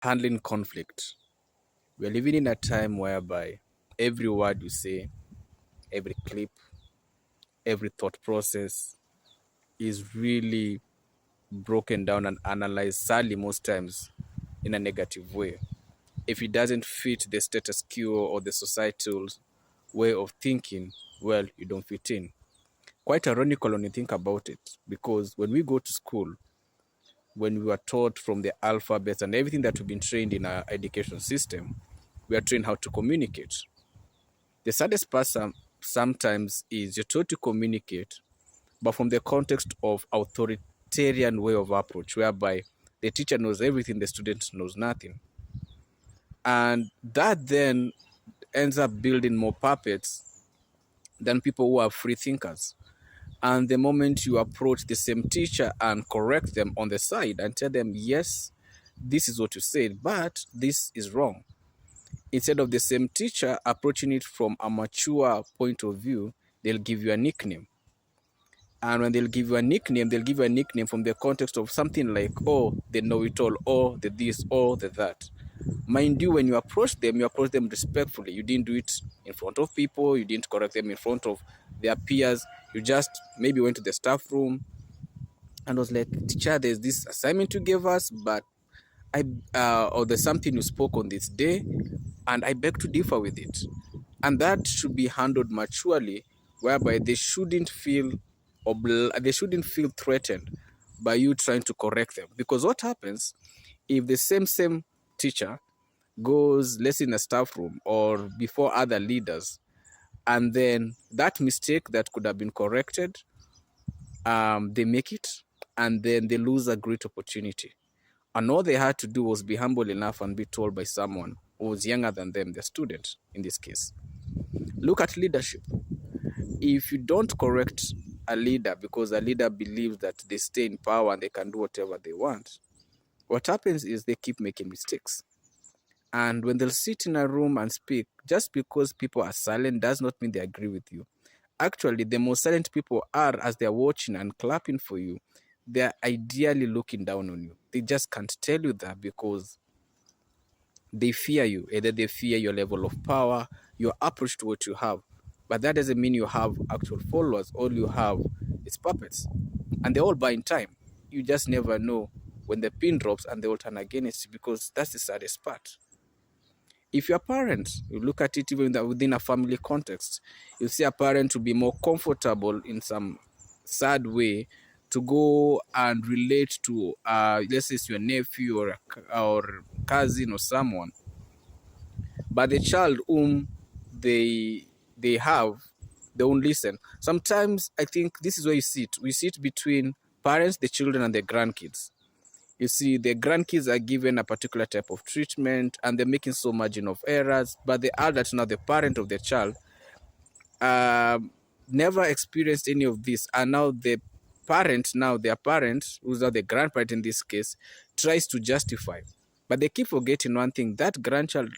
handling conflict. We're living in a time whereby every word you say, every clip, every thought process is really broken down and analyzed, sadly, most times in a negative way. If it doesn't fit the status quo or the societal way of thinking, well, you don't fit in. Quite ironical when you think about it, because when we go to school, when we were taught from the alphabet and everything that we've been trained in our education system, we are trained how to communicate. The saddest part sometimes is you're taught to communicate, but from the context of authoritarian way of approach, whereby the teacher knows everything, the student knows nothing. And that then ends up building more puppets than people who are free thinkers. And the moment you approach the same teacher and correct them on the side and tell them, yes, this is what you said, but this is wrong. Instead of the same teacher approaching it from a mature point of view, they'll give you a nickname. And when they'll give you a nickname from the context of something like, oh, they know it all, or the this, or the that. Mind you, when you approach them respectfully. You didn't do it in front of people, you didn't correct them in front of their peers. You just maybe went to the staff room and was like, teacher, there's this assignment you gave us, but or there's something you spoke on this day, and I beg to differ with it. And that should be handled maturely, whereby they shouldn't feel threatened by you trying to correct them. Because what happens if the same teacher goes, let's say, in a staff room or before other leaders, and then that mistake that could have been corrected, they make it, and then they lose a great opportunity. And all they had to do was be humble enough and be told by someone who was younger than them, the student in this case. Look at leadership. If you don't correct a leader because a leader believes that they stay in power and they can do whatever they want, what happens is they keep making mistakes. And when they'll sit in a room and speak, just because people are silent does not mean they agree with you. Actually, the more silent people are as they're watching and clapping for you, they're ideally looking down on you. They just can't tell you that because they fear you. Either they fear your level of power, your approach to what you have. But that doesn't mean you have actual followers. All you have is puppets. And they all buy in time. You just never know when the pin drops and they all turn against you, because that's the saddest part. If you're a parent, you look at it even within a family context, you see a parent to be more comfortable in some sad way to go and relate to, let's say, it's your nephew or cousin or someone, but the child whom they have, they won't listen. Sometimes I think this is where we sit between parents, the children, and the grandkids. You see, the grandkids are given a particular type of treatment and they're making so margin of errors, but the adult, now the parent of the child, never experienced any of this. And now their parent, who's now the grandparent in this case, tries to justify. But they keep forgetting one thing: that grandchild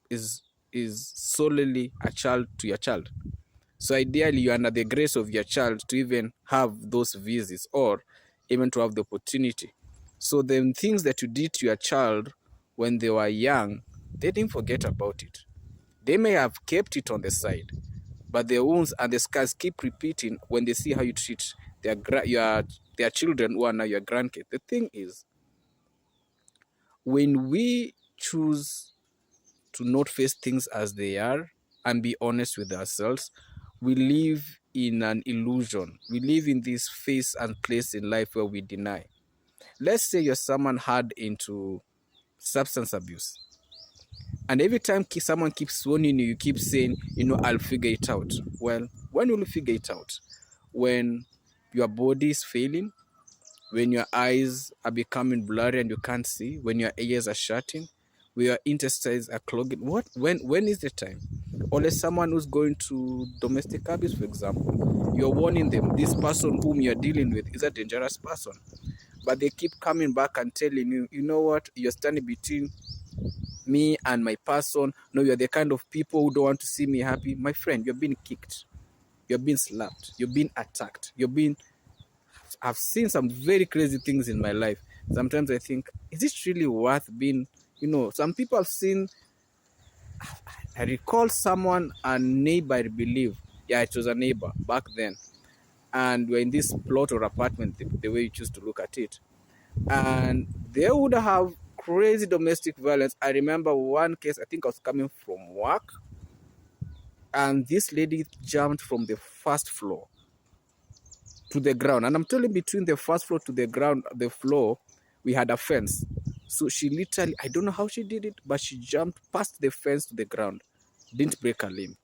is solely a child to your child. So ideally, you're under the grace of your child to even have those visits or even to have the opportunity. So the things that you did to your child when they were young, they didn't forget about it. They may have kept it on the side, but the wounds and the scars keep repeating when they see how you treat their children who are now your grandkids. The thing is, when we choose to not face things as they are and be honest with ourselves, we live in an illusion. We live in this phase and place in life where we deny. Let's say you're someone hard into substance abuse, and every time someone keeps warning you, you keep saying, I'll figure it out. Well, when will you figure it out? When your body is failing, when your eyes are becoming blurry and you can't see, when your ears are shutting, when your intestines are clogging. When is the time? Or let someone who's going to domestic abuse, for example, you're warning them, this person whom you're dealing with is a dangerous person. But they keep coming back and telling you, you know what, you're standing between me and my person. No, you're the kind of people who don't want to see me happy. My friend, you're being kicked. You're being slapped. You're being attacked. I've seen some very crazy things in my life. Sometimes I think, is it really worth being, Some people have seen, I recall someone, a neighbor, I believe. Yeah, it was a neighbor back then. And we're in this plot or apartment, the way you choose to look at it. And they would have crazy domestic violence. I remember one case, I think I was coming from work, and this lady jumped from the first floor to the ground. And I'm telling you, between the first floor to the ground, the floor, we had a fence. So she literally, I don't know how she did it, but she jumped past the fence to the ground, didn't break her limb.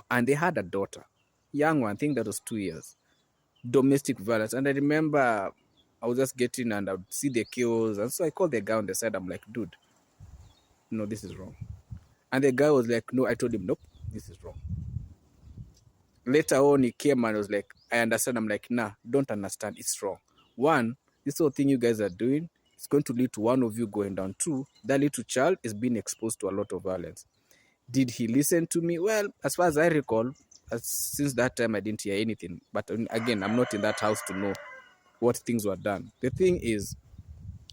And they had a daughter, young one, I think that was 2 years. Domestic violence. And I remember I was just getting and I would see the kills. And so I called the guy on the side. I'm like, dude, no, this is wrong. And the guy was like, no, I told him, nope, this is wrong. Later on, he came and was like, I understand. I'm like, nah, don't understand. It's wrong. One, this whole thing you guys are doing is going to lead to one of you going down. Two, that little child is being exposed to a lot of violence. Did he listen to me? Well, as far as I recall, since that time, I didn't hear anything. But again, I'm not in that house to know what things were done. The thing is,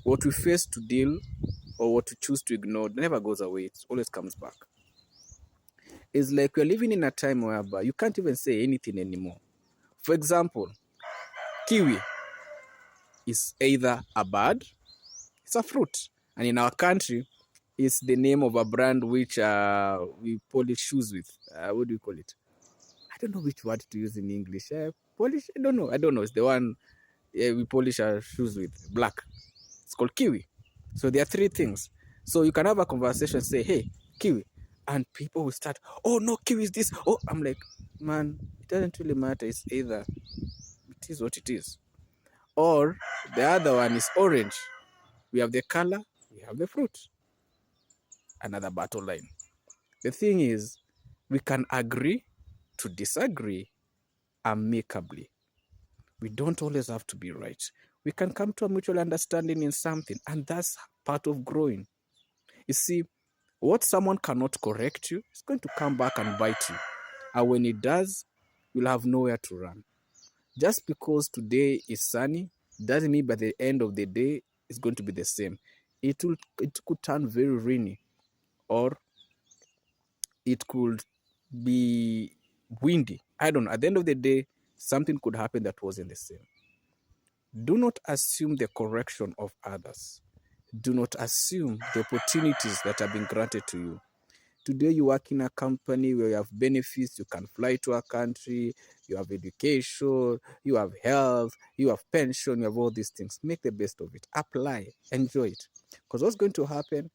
what we face to deal or what we choose to ignore never goes away. It always comes back. It's like we're living in a time whereby you can't even say anything anymore. For example, kiwi is either a bird, it's a fruit. And in our country, it's the name of a brand which we polish shoes with. What do you call it? I don't know which word to use in English. Polish? I don't know. It's the one we polish our shoes with. Black. It's called kiwi. So there are three things. So you can have a conversation, say, hey, kiwi. And people will start, oh, no, kiwi is this. Oh, I'm like, man, it doesn't really matter. It's either it is what it is. Or the other one is orange. We have the color, we have the fruit. Another battle line. The thing is, we can agree to disagree amicably. We don't always have to be right. We can come to a mutual understanding in something, and that's part of growing. You see, what someone cannot correct you is going to come back and bite you. And when it does, you'll have nowhere to run. Just because today is sunny doesn't mean by the end of the day it's going to be the same. It could turn very rainy, or it could be windy. I don't know. At the end of the day, something could happen that wasn't the same. Do not assume the correction of others. Do not assume the opportunities that have been granted to you. Today you work in a company where you have benefits, you can fly to a country, you have education, you have health, you have pension, you have all these things. Make the best of it. Apply, enjoy it. Because what's going to happen,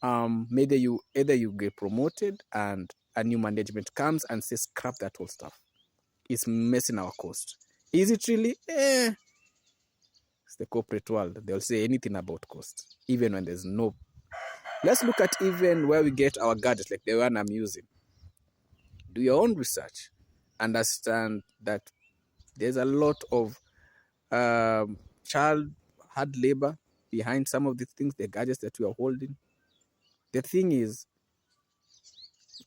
either you get promoted and a new management comes and says, scrap that whole stuff. It's messing our cost. Is it really? It's the corporate world. They'll say anything about cost, even when there's no. Let's look at even where we get our gadgets, like the one I'm using. Do your own research. Understand that there's a lot of child hard labor behind some of the things, the gadgets that we are holding. The thing is,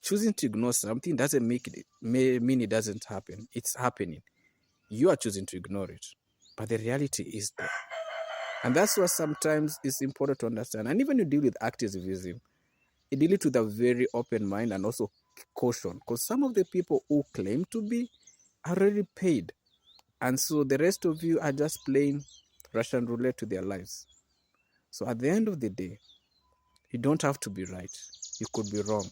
choosing to ignore something doesn't mean it doesn't happen. It's happening. You are choosing to ignore it. But the reality is there. And that's what sometimes is important to understand. And even you deal with activism, you deal it with a very open mind and also caution. Because some of the people who claim to be are already paid. And so the rest of you are just playing Russian roulette to their lives. So at the end of the day, you don't have to be right. You could be wrong.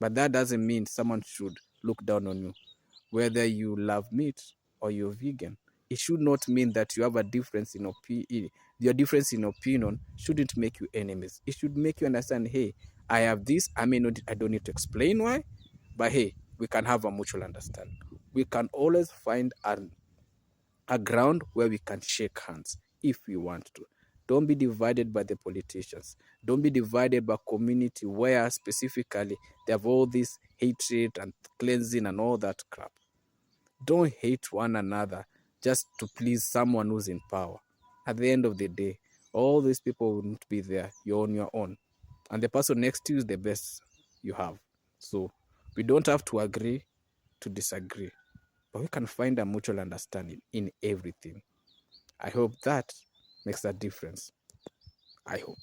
But that doesn't mean someone should look down on you. Whether you love meat or you're vegan, it should not mean that you have a difference in opinion. Your difference in opinion shouldn't make you enemies. It should make you understand, hey, I have this. I don't need to explain why, but hey, we can have a mutual understanding. We can always find a ground where we can shake hands if we want to. Don't be divided by the politicians. Don't be divided by community where specifically they have all this hatred and cleansing and all that crap. Don't hate one another just to please someone who's in power. At the end of the day, all these people wouldn't be there. You're on your own. And the person next to you is the best you have. So we don't have to agree to disagree, but we can find a mutual understanding in everything. I hope that makes a difference. I hope.